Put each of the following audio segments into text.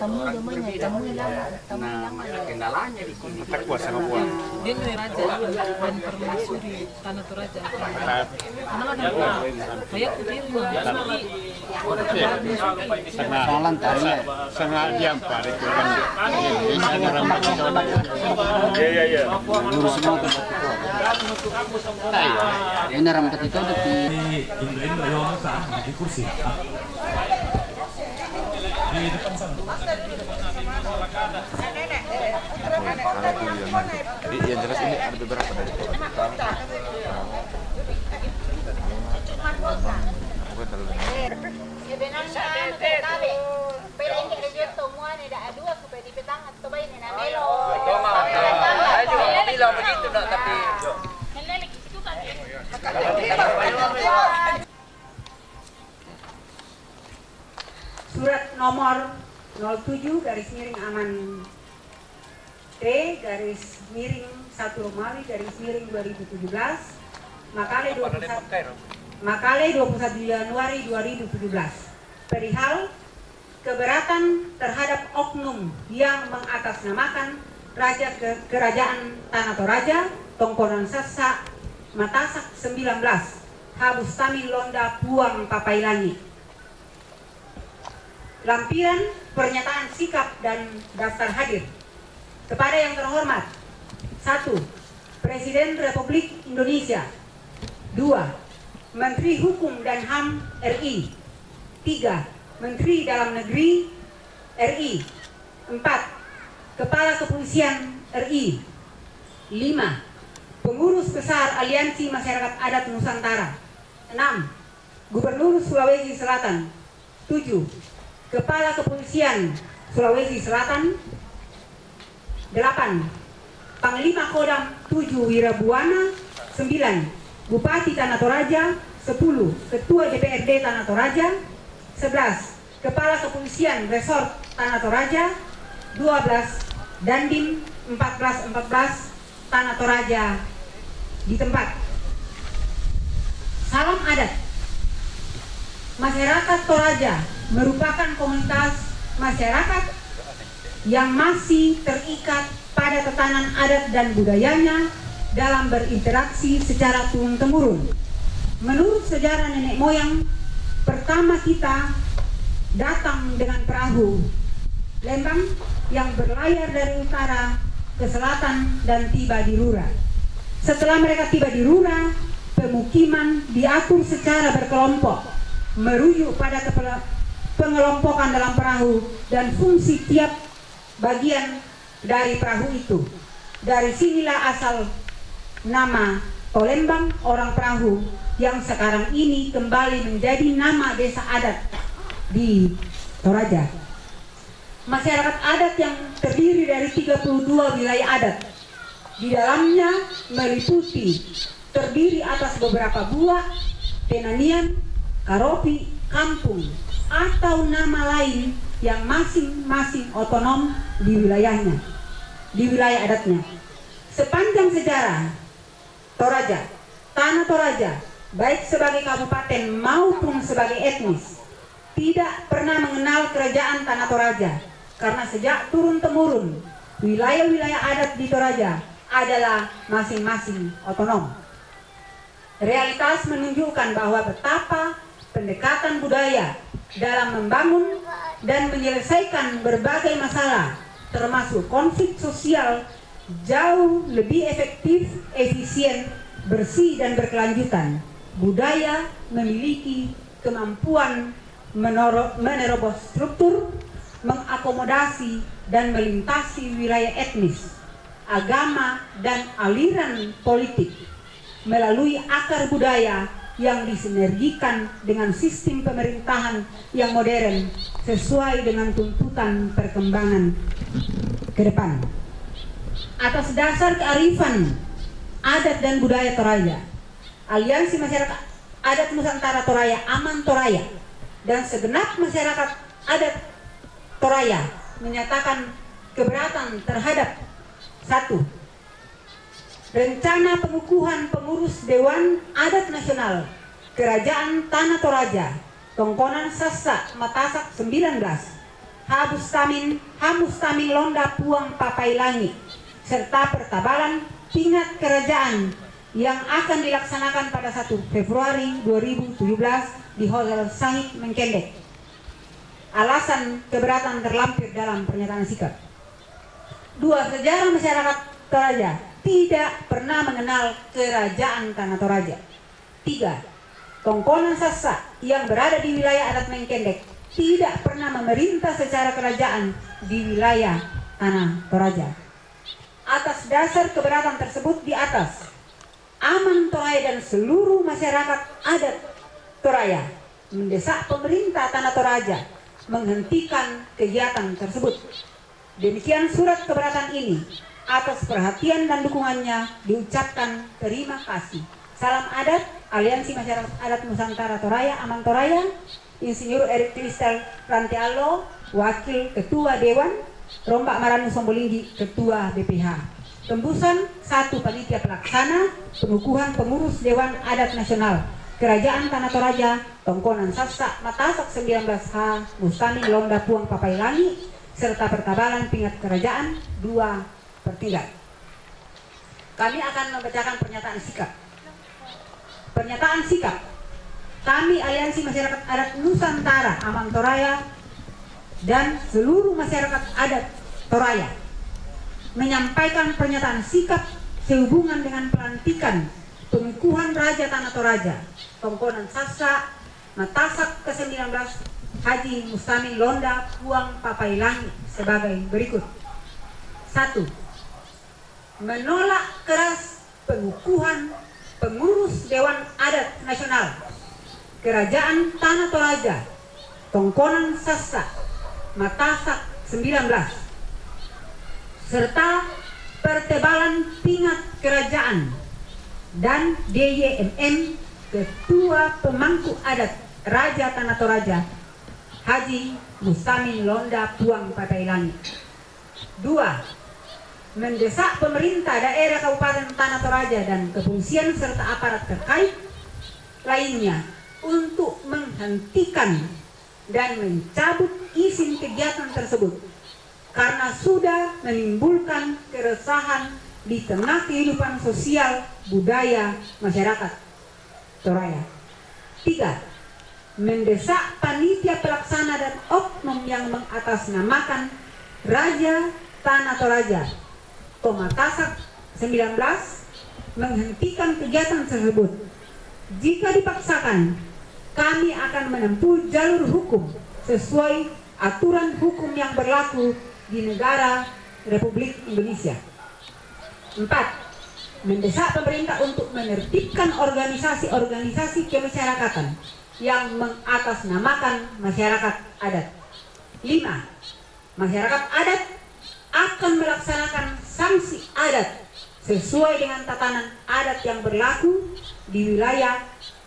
tamu namanya, tamu nama kendalanya di sini. Tak kuat sama buah. Dia nih raja dan permaisuri tanah Toraja. Karena ada kayak kudirnya. Sangat diam Pak itu kan. Ini ramai Iya. Lurus semua tuh. Ini rambut itu udah di kursi. Di depan sana. Jadi yang jelas ini ada beberapa dari Surat nomor 07/aman T /1 Romawi /2017 Makale 21 Januari 2017 perihal keberatan terhadap oknum yang mengatasnamakan Kerajaan Tanah Toraja Tongkonan Sassa Matasak 19 Habustami Londa Puang Papailangi. Lampiran pernyataan sikap dan daftar hadir. Kepada yang terhormat: 1. Presiden Republik Indonesia. 2. Menteri Hukum dan HAM RI. 3. Menteri Dalam Negeri RI. 4. Kepala Kepolisian RI. 5. Pengurus Besar Aliansi Masyarakat Adat Nusantara. 6. Gubernur Sulawesi Selatan. 7. Kepala Kepolisian Sulawesi Selatan. 8. Panglima Kodam 7 Wirabuana. 9. Bupati Tanah Toraja. 10. Ketua DPRD Tanah Toraja. 11. Kepala Kepolisian Resort Tanah Toraja. 12. Dandim 1414 Tanah Toraja di tempat. Salam adat. Masyarakat Toraja merupakan komunitas masyarakat yang masih terikat pada tatanan adat dan budayanya dalam berinteraksi secara turun-temurun. Menurut sejarah nenek moyang, pertama kita datang dengan perahu Lembang yang berlayar dari utara ke selatan dan tiba di Rura. Setelah mereka tiba di Rura, pemukiman diatur secara berkelompok, merujuk pada pengelompokan dalam perahu dan fungsi tiap bagian dari perahu itu. Dari sinilah asal nama Tolembang orang perahu yang sekarang ini kembali menjadi nama desa adat di Toraja. Masyarakat adat yang terdiri dari 32 wilayah adat. Di dalamnya meliputi terdiri atas beberapa buah, penanian, karopi, kampung, atau nama lain yang masing-masing otonom di wilayahnya, di wilayah adatnya. Sepanjang sejarah Toraja, Tanah Toraja, baik sebagai kabupaten maupun sebagai etnis, tidak pernah mengenal kerajaan Tanah Toraja, karena sejak turun-temurun wilayah-wilayah adat di Toraja adalah masing-masing otonom. Realitas menunjukkan bahwa betapa pendekatan budaya dalam membangun dan menyelesaikan berbagai masalah, termasuk konflik sosial, jauh lebih efektif, efisien, bersih, dan berkelanjutan. Budaya memiliki kemampuan menerobos struktur, mengakomodasi dan melintasi wilayah etnis, agama, dan aliran politik melalui akar budaya yang disinergikan dengan sistem pemerintahan yang modern sesuai dengan tuntutan perkembangan ke depan. Atas dasar kearifan adat dan budaya Toraja, Aliansi Masyarakat Adat Nusantara Toraja Aman Toraja dan segenap masyarakat adat Toraja menyatakan keberatan terhadap 1. Rencana pengukuhan pengurus Dewan Adat Nasional Kerajaan Tanah Toraja Tongkonan Sassa Matasak 19 Hamustamin Londa Puang Papailangi, serta pertabalan tingkat kerajaan yang akan dilaksanakan pada 1 Februari 2017 di Hotel Sahid Menkendek. Alasan keberatan terlampir dalam pernyataan sikap. 2. Sejarah masyarakat Toraja tidak pernah mengenal kerajaan Tanah Toraja. 3. Tongkonan Sassa yang berada di wilayah adat Menkendek tidak pernah memerintah secara kerajaan di wilayah Tanah Toraja. Atas dasar keberatan tersebut di atas, Aman Toraya dan seluruh masyarakat adat Toraya mendesak pemerintah Tanah Toraja menghentikan kegiatan tersebut. Demikian surat keberatan ini. Atas perhatian dan dukungannya diucapkan terima kasih. Salam adat, Aliansi Masyarakat Adat Nusantara Toraya, Aman Toraya, Insinyur Erik Kristal Rantialo, Wakil Ketua Dewan, Rombak Maranu Sombolinggi, Ketua BPH. Tembusan 1 Panitia Pelaksana, Pengukuhan Pengurus Dewan Adat Nasional, Kerajaan Tanah Toraja, Tongkonan Sassa, Matasak 19H, Mustamin Londa Puang Papailangi, serta pertabalan tingkat kerajaan 2/3. Kami akan membacakan pernyataan sikap. Pernyataan sikap. Kami Aliansi Masyarakat Adat Nusantara Aman Toraya dan seluruh masyarakat adat Toraya menyampaikan pernyataan sikap sehubungan dengan pelantikan pengukuhan Raja Tanah Toraja Tongkonan Sassa Matasak ke-19 Haji Mustamin Londa Puang Papailangi sebagai berikut. 1. Menolak keras pengukuhan pengurus Dewan Adat Nasional Kerajaan Tanah Toraja Tongkonan Sassa Matasak 19 serta pertebalan tingkat kerajaan dan DYMM Ketua Pemangku Adat Raja Tanah Toraja Haji Mustamin Londa Puang Papailangi. 2. Mendesak pemerintah daerah Kabupaten Tanah Toraja dan kepolisian serta aparat terkait lainnya untuk menghentikan dan mencabut izin kegiatan tersebut karena sudah menimbulkan keresahan di tengah kehidupan sosial budaya masyarakat Toraya. 3. Mendesak panitia pelaksana dan oknum yang mengatasnamakan Raja Tanah Toraja Tomatasak 19 menghentikan kegiatan tersebut. Jika dipaksakan, kami akan menempuh jalur hukum sesuai aturan hukum yang berlaku di negara Republik Indonesia. 4. Mendesak pemerintah untuk menertibkan organisasi-organisasi kemasyarakatan yang mengatasnamakan masyarakat adat. 5. Masyarakat adat akan melaksanakan sanksi adat sesuai dengan tatanan adat yang berlaku di wilayah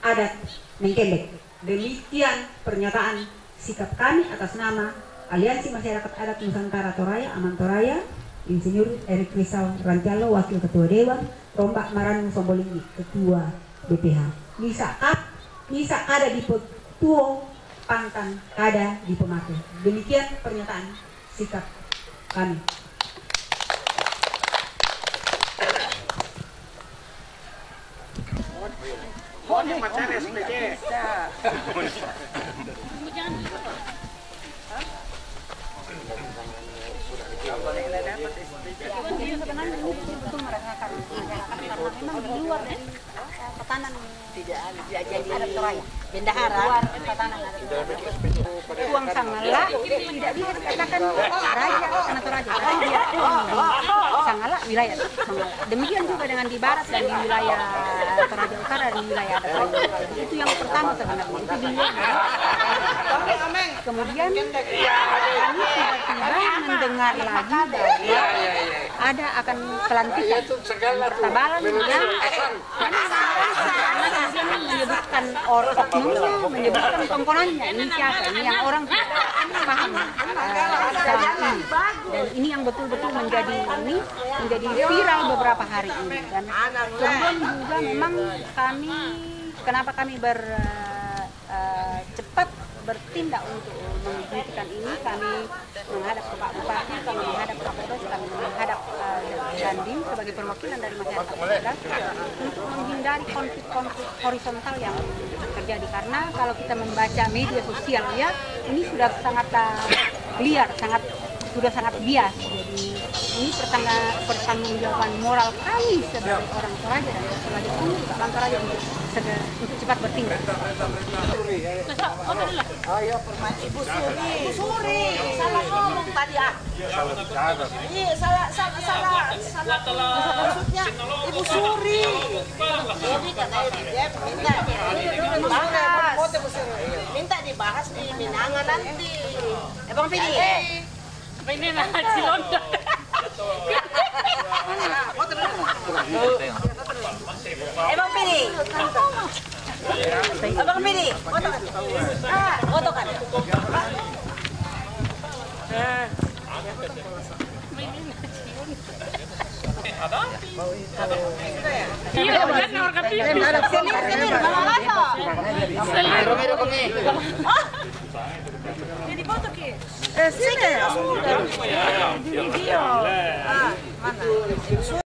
adat Menkendek. Demikian pernyataan sikap kami atas nama Aliansi Masyarakat Adat Nusantara Toraya, Aman Toraya, Insinyur Erik Kristal Rantialo, Wakil Ketua Dewan, Rombak Maranu Sombolinggi, Ketua BPH. Misa kada di Petuo, Pantan kada di Pemake. Demikian pernyataan sikap kami. Sebenarnya itu merasakan masyarakat karena memang di luar dari tatanan tidak jadi Toraya, bendahara luar tatanan Puang Sangala tidak bisa dikatakan Raja Tanah Toraja, tapi dia Sangala wilayah Sangala. Demikian juga dengan di barat dan di wilayah Toraja Utara dan di wilayah adat lain. Itu yang pertama sebenarnya itu di luar. Kemudian kami tiba-tiba mendengar lagi bahwa ada akan pelantikan pertabalan yang menyebutkan oknumnya, menyebutkan tongkonannya. Ini siapa? Ini yang orang tidak paham saat ini. Dan ini yang betul-betul menjadi viral beberapa hari ini. Dan kemudian juga memang kenapa kami cepat bertindak untuk menghentikan ini, kami menghadap ke Pak Bupati, kami menghadap ke Kapolres, kami menghadap Dandim sebagai perwakilan dari masyarakat sekitar untuk menghindari konflik-konflik horizontal yang terjadi. Karena kalau kita membaca media sosial ya, ini sudah sangat liar, sudah sangat bias. Jadi ini pertanggungjawaban moral kami sebagai orang Toraja dan sebagai orang Toraja untuk cepat bertindak. Ayo permainan Ibu Suri, salah ngomong tadi ah. Iya salah maksudnya Ibu Suri. Jadi katanya dia minta dibahas di Minanga nanti. Bang Pidi. Ini nah Cilonda. Bang Pidi. Abang Pidi, foto kan? Foto kan? Jadi foto ki. Sini. Di video. Mana?